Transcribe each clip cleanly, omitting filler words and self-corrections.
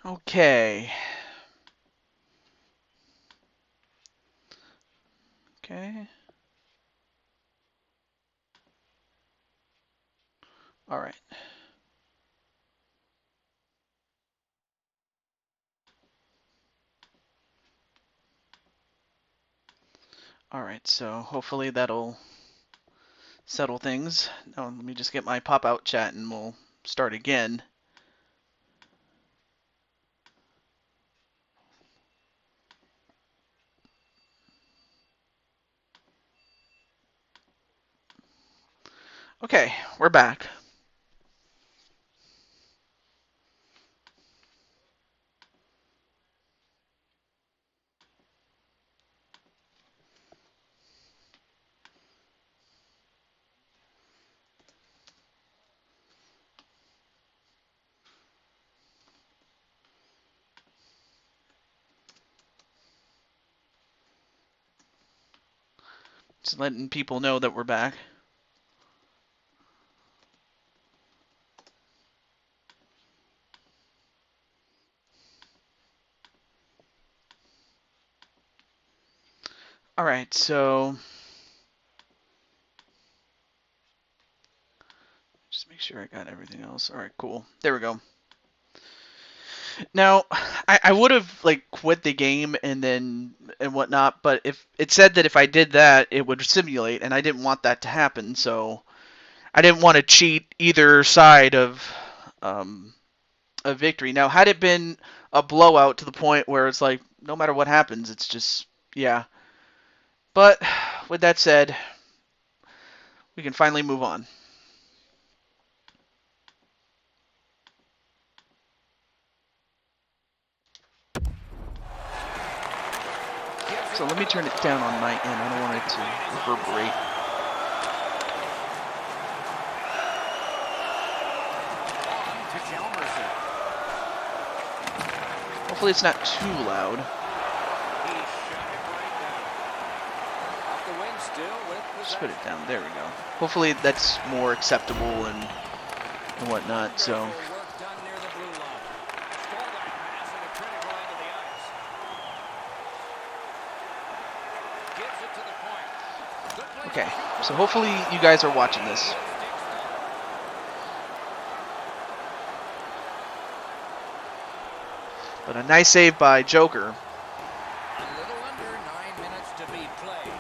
Okay. Okay. All right. All right. So hopefully that'll settle things. Now let me just get my pop-out chat and we'll start again. Okay, we're back. Just letting people know that we're back. All right, so just make sure I got everything else. All right, cool. There we go. Now, I would have like quit the game and whatnot, but if it said that if I did that, it would simulate, and I didn't want that to happen. So I didn't want to cheat either side of a victory. Now, had it been a blowout to the point where it's like no matter what happens, it's just yeah. But with that said, we can finally move on. So let me turn it down on my end. I don't want it to reverberate. Hopefully it's not too loud. Just put it down. There we go. Hopefully that's more acceptable and whatnot. So. Okay, so hopefully you guys are watching this. But a nice save by Joker. A little under 9 minutes to be played.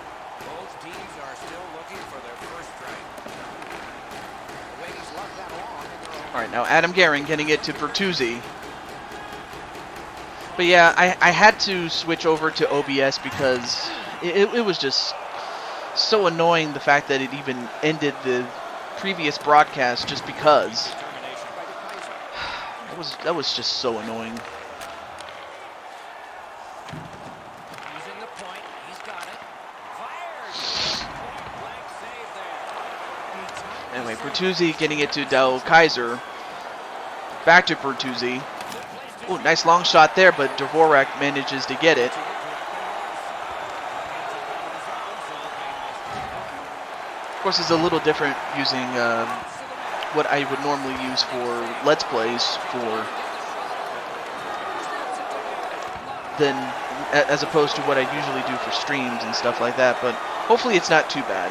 Both teams are still looking for their first strike. The Wings left that long. All right, now Adam Gehring getting it to Bertuzzi. But yeah, I had to switch over to OBS because it was just so annoying the fact that it even ended the previous broadcast just because. That was just so annoying. Using the point, he's got it. Fires. Blank save there. Anyway, Bertuzzi getting it to Del Kaiser. Back to Bertuzzi. Oh, nice long shot there, but Dvorak manages to get it. Of course, it's a little different using what I would normally use for Let's Plays than as opposed to what I usually do for streams and stuff like that. But hopefully, it's not too bad.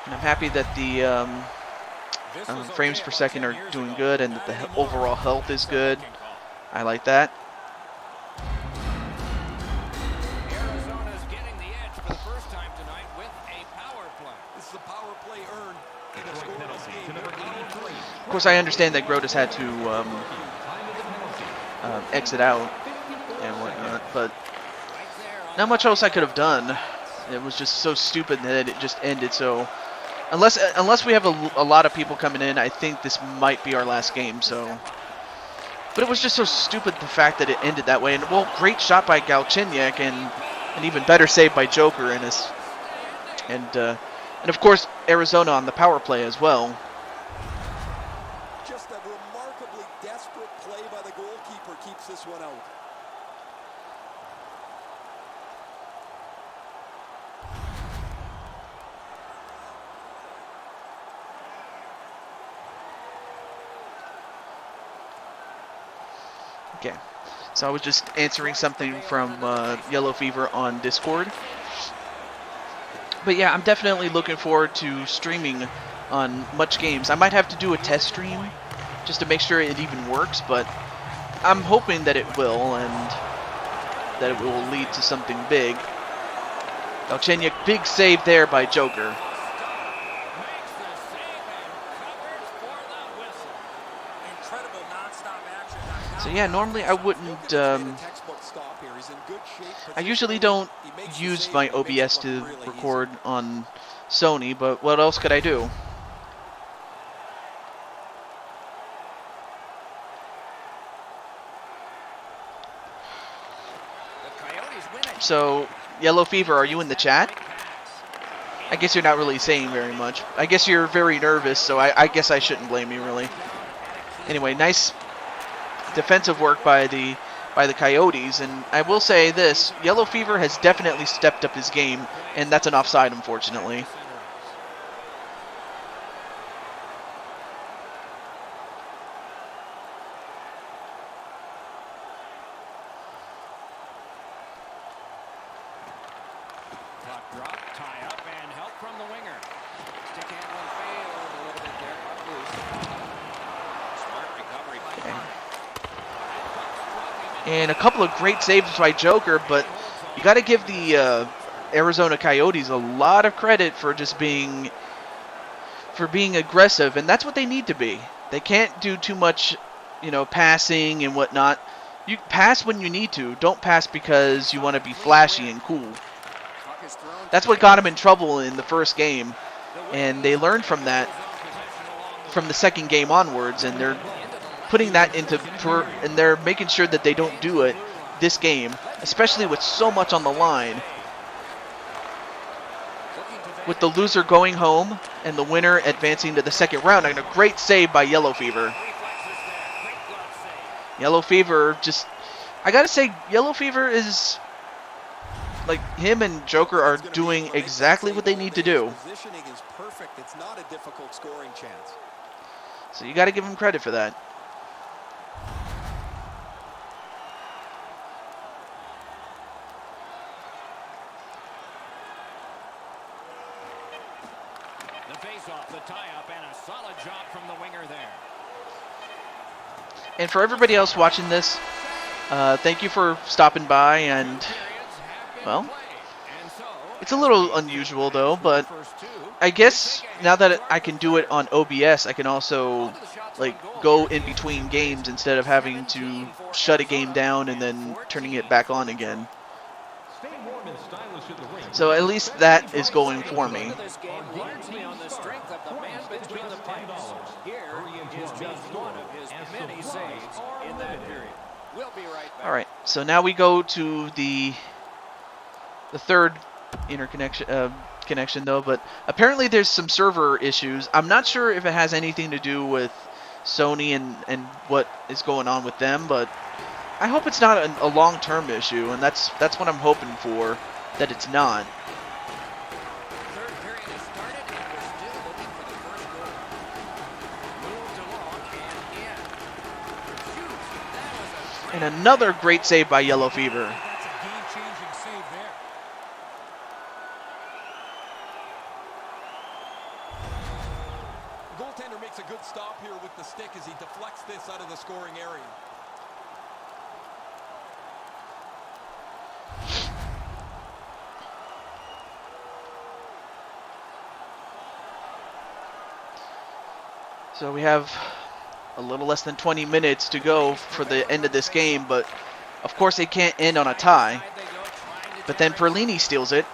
And I'm happy that the frames per second are doing good and that the overall health is good. I like that. Arizona's getting the edge for the first time tonight with a power play. This is a power play earned in a scoreless game. Of course, I understand that Grotus had to exit out and whatnot, but not much else I could have done. It was just so stupid that it just ended. So unless we have a lot of people coming in, I think this might be our last game. So, but it was just so stupid the fact that it ended that way. And well, great shot by Galchenyuk and an even better save by Joker and of course Arizona on the power play as well. Just a remarkably desperate play by the goalkeeper keeps this one out. Okay. So I was just answering something from Yellow Fever on Discord. But yeah, I'm definitely looking forward to streaming on much games. I might have to do a test stream just to make sure it even works, but I'm hoping that it will and that it will lead to something big. Galchenyuk, big save there by Joker. So yeah, normally I wouldn't, I usually don't use my OBS to record on Sony, but what else could I do? So, Yellow Fever, are you in the chat? I guess you're not really saying very much. I guess you're very nervous, so I guess I shouldn't blame you, really. Anyway, nice defensive work by the Coyotes, and I will say this, Yellow Fever has definitely stepped up his game, and that's an offside, unfortunately. And a couple of great saves by Joker, but you got to give the Arizona Coyotes a lot of credit for just being aggressive, and that's what they need to be. They can't do too much, passing and whatnot. You pass when you need to. Don't pass because you want to be flashy and cool. That's what got them in trouble in the first game, and they learned from that from the second game onwards, and they're putting that into and they're making sure that they don't do it this game, especially with so much on the line. With the loser going home and the winner advancing to the second round, and a great save by Yellow Fever. Yellow Fever just, I gotta say, Yellow Fever is, like, him and Joker are doing exactly what they need to do. Positioning is perfect. It's not a difficult scoring chance. So you gotta give him credit for that. And for everybody else watching this, thank you for stopping by, and, well, it's a little unusual though, but I guess now that I can do it on OBS, I can also, like, go in between games instead of having to shut a game down and then turning it back on again. So at least that is going for me. Alright, so now we go to the third interconnection connection though, but apparently there's some server issues. I'm not sure if it has anything to do with Sony and what is going on with them, but I hope it's not a long-term issue, and that's what I'm hoping for, that it's not. And another great save by Yellow Fever. That's a game-changing save there. The goaltender makes a good stop here with the stick as he deflects this out of the scoring area. So we have a little less than 20 minutes to go for the end of this game, but of course it can't end on a tie. But then Perlini steals it,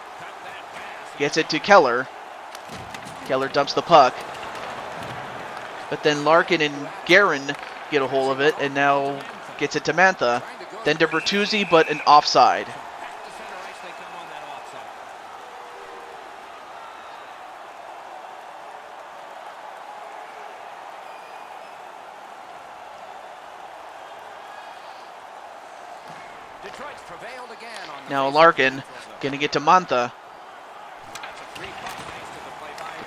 gets it to Keller. Keller dumps the puck. But then Larkin and Guerin get a hold of it, and now gets it to Mantha. Then to Bertuzzi, but an offside. Now Larkin going to get to Mantha.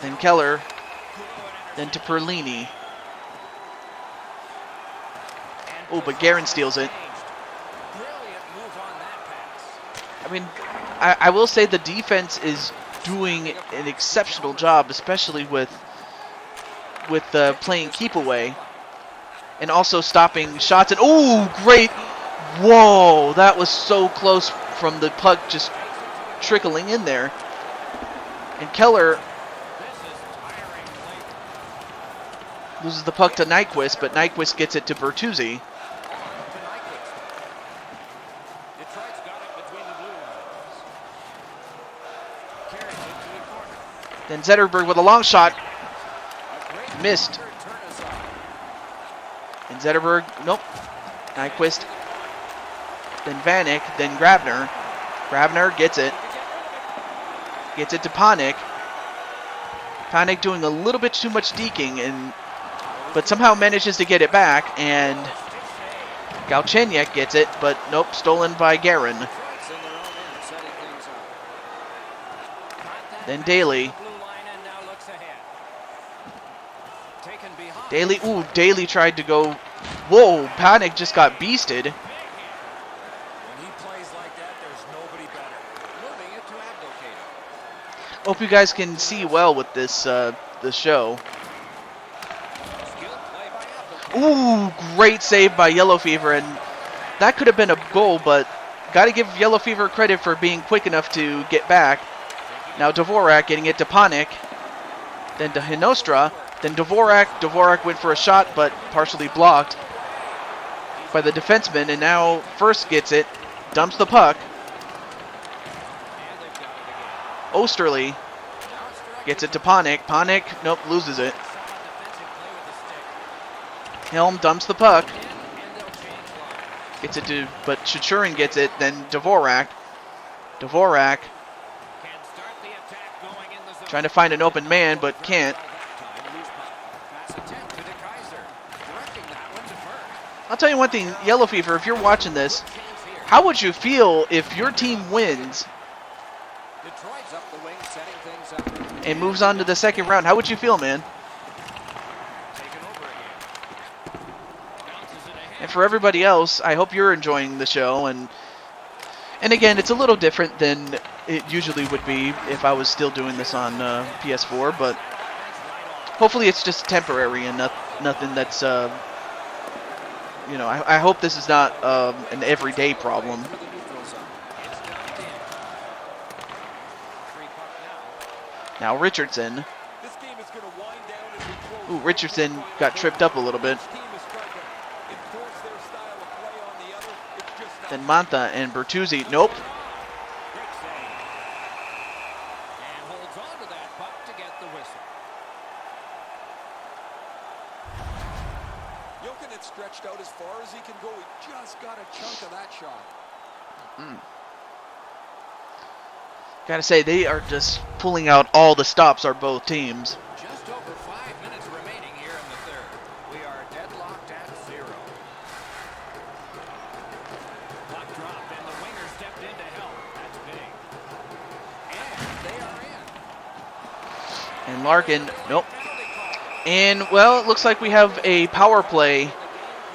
Then Keller. Then to Perlini. Oh, but Guerin steals it. I mean, I will say the defense is doing an exceptional job, especially with playing keep away and also stopping shots. And oh, great! Whoa, that was so close from the puck just trickling in there. And Keller loses the puck to Nyquist, but Nyquist gets it to Bertuzzi. Then Zetterberg with a long shot. Missed. And Zetterberg, nope. Nyquist. Then Vanek, then Grabner. Grabner gets it. Gets it to Panik. Panik doing a little bit too much deking, but somehow manages to get it back, and Galchenyuk gets it, but nope, stolen by Guerin. Then Daly. Daly, ooh, Daly tried to go. Whoa, Panik just got beasted. Hope you guys can see well with this the show. Ooh, great save by Yellow Fever, and that could have been a goal, but got to give Yellow Fever credit for being quick enough to get back. Now Dvorak getting it to Panik, then to Hinostra, then Dvorak. Dvorak went for a shot, but partially blocked by the defenseman, and now First gets it, dumps the puck. Osterley gets it to Panik. Panik, nope, loses it. Helm dumps the puck. Gets it to, but Chichurin gets it, then Dvorak. Dvorak trying to find an open man, but can't. I'll tell you one thing, Yellow Fever, if you're watching this, how would you feel if your team wins and moves on to the second round? How would you feel, man? And for everybody else, I hope you're enjoying the show. And again, it's a little different than it usually would be if I was still doing this on PS4, but hopefully it's just temporary and nothing that's, you know, I hope this is not an everyday problem. Now Richardson. Ooh, Richardson got tripped up a little bit. Then Mantha and Bertuzzi. Nope. Jokic stretched out as far as he can go. He just got a chunk of that shot. Gotta say, they are just pulling out all the stops are both teams. Just over 5 minutes remaining here in the third. We are deadlocked at 0. Puck dropped and the winger stepped in to help. That's big. And they are in. And Larkin, nope. And, well, it looks like we have a power play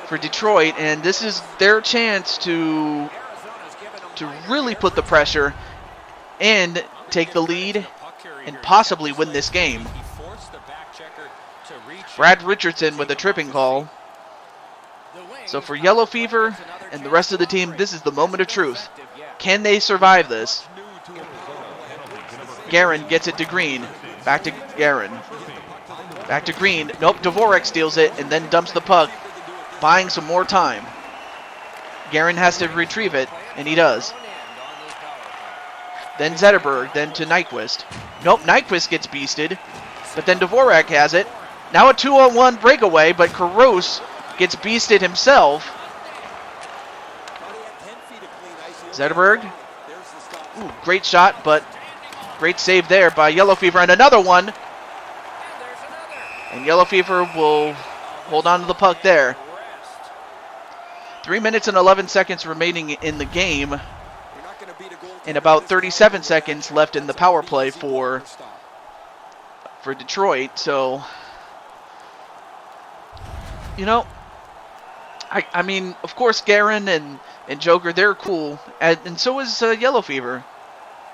for Detroit, and this is their chance to really put the pressure and take the lead and possibly win this game. Brad Richardson with a tripping call. So for Yellow Fever and the rest of the team, this is the moment of truth. Can they survive this? Guerin gets it to Green. Back to Guerin. Back to Green. Nope, Dvorak steals it and then dumps the puck, buying some more time. Guerin has to retrieve it, and he does. Then Zetterberg, then to Nyquist. Nope, Nyquist gets beasted, but then Dvorak has it. Now a 2-on-1 breakaway, but Caros gets beasted himself. Zetterberg. Ooh, great shot, but great save there by Yellow Fever, and another one. And Yellow Fever will hold on to the puck there. 3 minutes and 11 seconds remaining in the game. And about 37 seconds left in the power play for Detroit. So, you know, I mean, of course, Garen and Joker, they're cool, and so is Yellow Fever.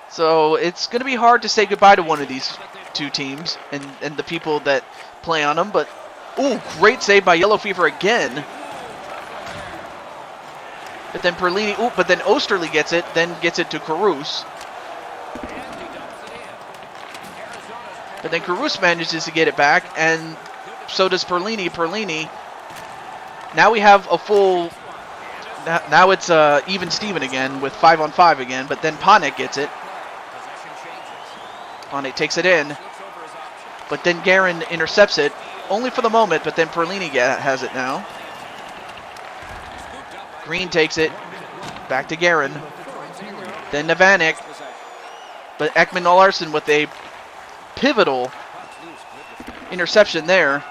So it's going to be hard to say goodbye to one of these two teams and the people that play on them. But, ooh, great save by Yellow Fever again. But then Perlini, ooh, but then Osterley gets it, then gets it to Caruso. But then Caruso manages to get it back, and so does Perlini. Perlini. Now we have a full... Now it's even Steven again with 5-on-5 again, but then Panik gets it. Panik takes it in, but then Garen intercepts it, only for the moment, but then Perlini has it now. Green takes it, back to Garen. Then Navanik, but Ekman Larson with a pivotal interception there.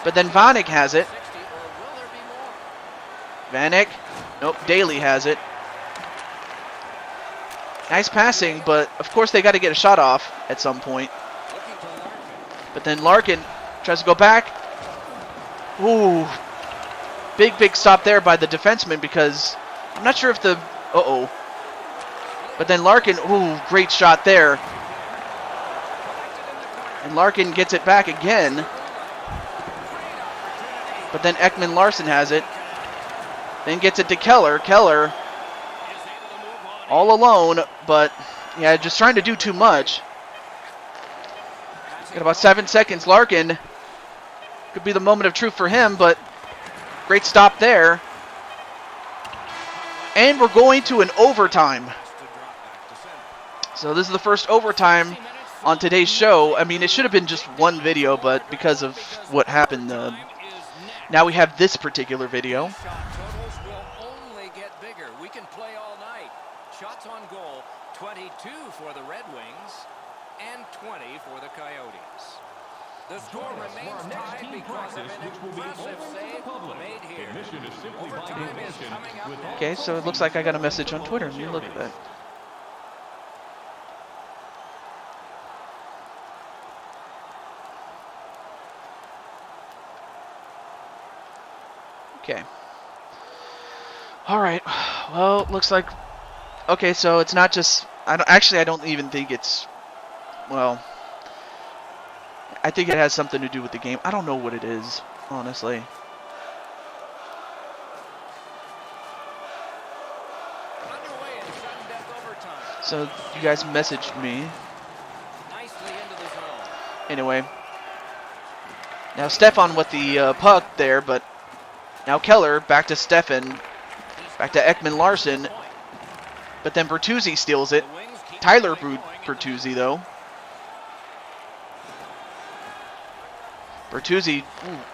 But then Vanek has it. Vanek, nope, Daly has it. Nice passing, but of course they got to get a shot off at some point. But then Larkin tries to go back. Ooh, big stop there by the defenseman because I'm not sure if the... Uh-oh. But then Larkin, ooh, great shot there. And Larkin gets it back again. But then Ekman Larson has it. Then gets it to Keller. Keller all alone, but yeah, just trying to do too much. Got about 7 seconds. Larkin, could be the moment of truth for him, but great stop there. And we're going to an overtime. So this is the first overtime on today's show. I mean, it should have been just one video, but because of what happened, now we have this particular video. Shots on goal, 22 for the Red Wings and 20 for the Coyotes. The score remains tied because of an impressive save made here. Overtime is coming up. Okay, so it looks like I got a message on Twitter. Let me look at that. Okay. All right. Well, looks like... Okay, so it's not just... I don't even think it's... Well... I think it has something to do with the game. I don't know what it is, honestly. So, you guys messaged me. Anyway. Now, Stefan with the puck there, but... Now Keller, back to Stefan. Back to Ekman Larson. But then Bertuzzi steals it. Tyler Bertuzzi, though. Bertuzzi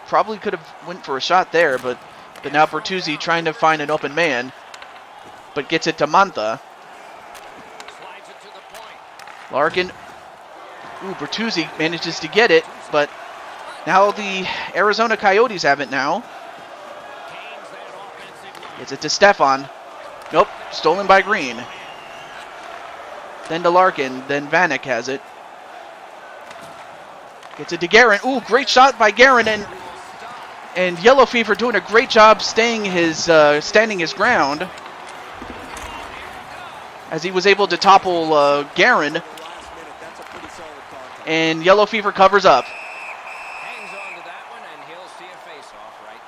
probably could have went for a shot there, but now Bertuzzi trying to find an open man. But gets it to Mantha. Larkin. Ooh, Bertuzzi manages to get it, but now the Arizona Coyotes have it now. Gets it to Stefan. Nope, stolen by Green. Then to Larkin, then Vanek has it. Gets it to Garen. Ooh, great shot by Garen, and Yellow Fever doing a great job standing his ground. As he was able to topple Garen. And Yellow Fever covers up. Hangs on to that one, and he'll see a face-off right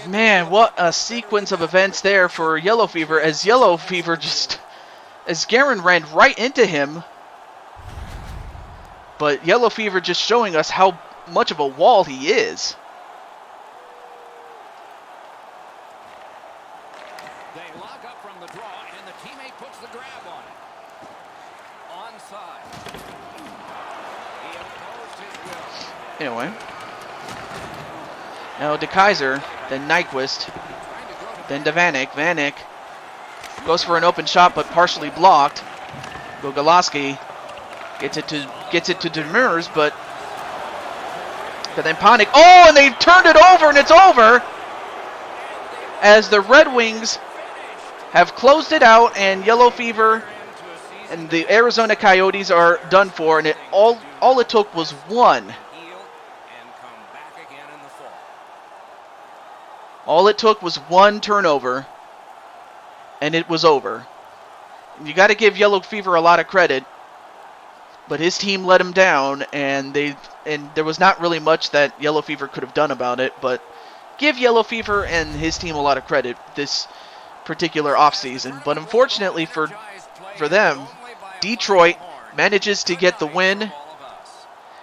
near. Man, what a sequence of events there for Yellow Fever, as Yellow Fever just... As Garen ran right into him. But Yellow Fever just showing us how much of a wall he is. They lock up from the draw, and the teammate puts the grab on it. Onside. He opposed his will. Anyway. Now De Kaiser, then Nyquist, then to Vanek. Vanek goes for an open shot, but partially blocked. Gogolowski gets it to Demers, but then Panik. Oh, and they've turned it over, and it's over. As the Red Wings have closed it out, and Yellow Fever and the Arizona Coyotes are done for, and all it took was one All it took was one turnover, and it was over. You got to give Yellow Fever a lot of credit, but his team let him down, and there was not really much that Yellow Fever could have done about it. But give Yellow Fever and his team a lot of credit this particular offseason. But unfortunately for them, Detroit manages to get the win,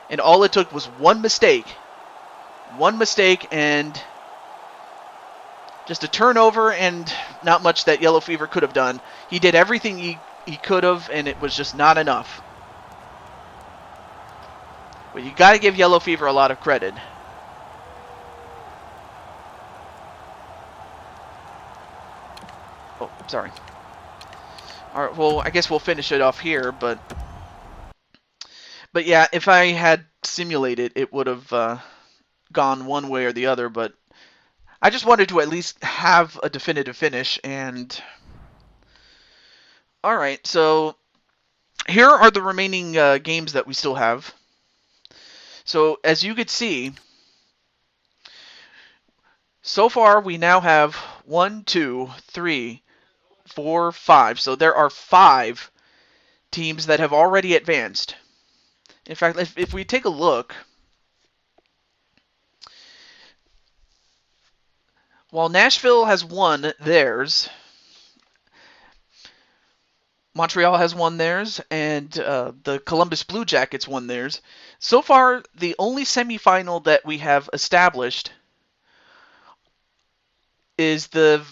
and all it took was one mistake and just a turnover, and not much that Yellow Fever could have done. He did everything he could have, and it was just not enough. But you got to give Yellow Fever a lot of credit. Oh, sorry. All right, well, I guess we'll finish it off here, but yeah, if I had simulated, it would have gone one way or the other, but I just wanted to at least have a definitive finish. And all right, so here are the remaining games that we still have. So as you could see, so far we now have 1, 2, 3, 4, 5. So there are 5 teams that have already advanced. In fact, if we take a look, while Nashville has won theirs, Montreal has won theirs, and the Columbus Blue Jackets won theirs. So far, the only semifinal that we have established is the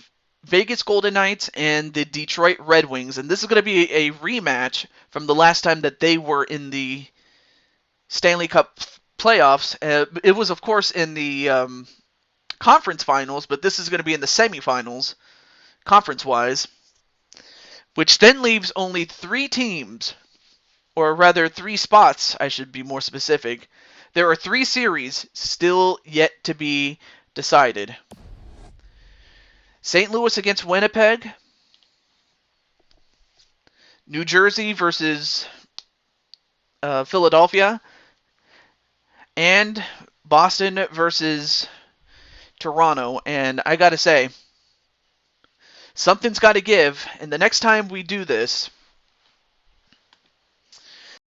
Vegas Golden Knights and the Detroit Red Wings, and this is going to be a rematch from the last time that they were in the Stanley Cup playoffs. It was, of course, in the conference finals, but this is going to be in the semifinals, conference-wise, which then leaves only 3 teams, or rather 3 spots, I should be more specific. There are 3 series still yet to be decided. St. Louis against Winnipeg, New Jersey versus Philadelphia, and Boston versus Toronto. And I gotta say, something's got to give, and the next time we do this,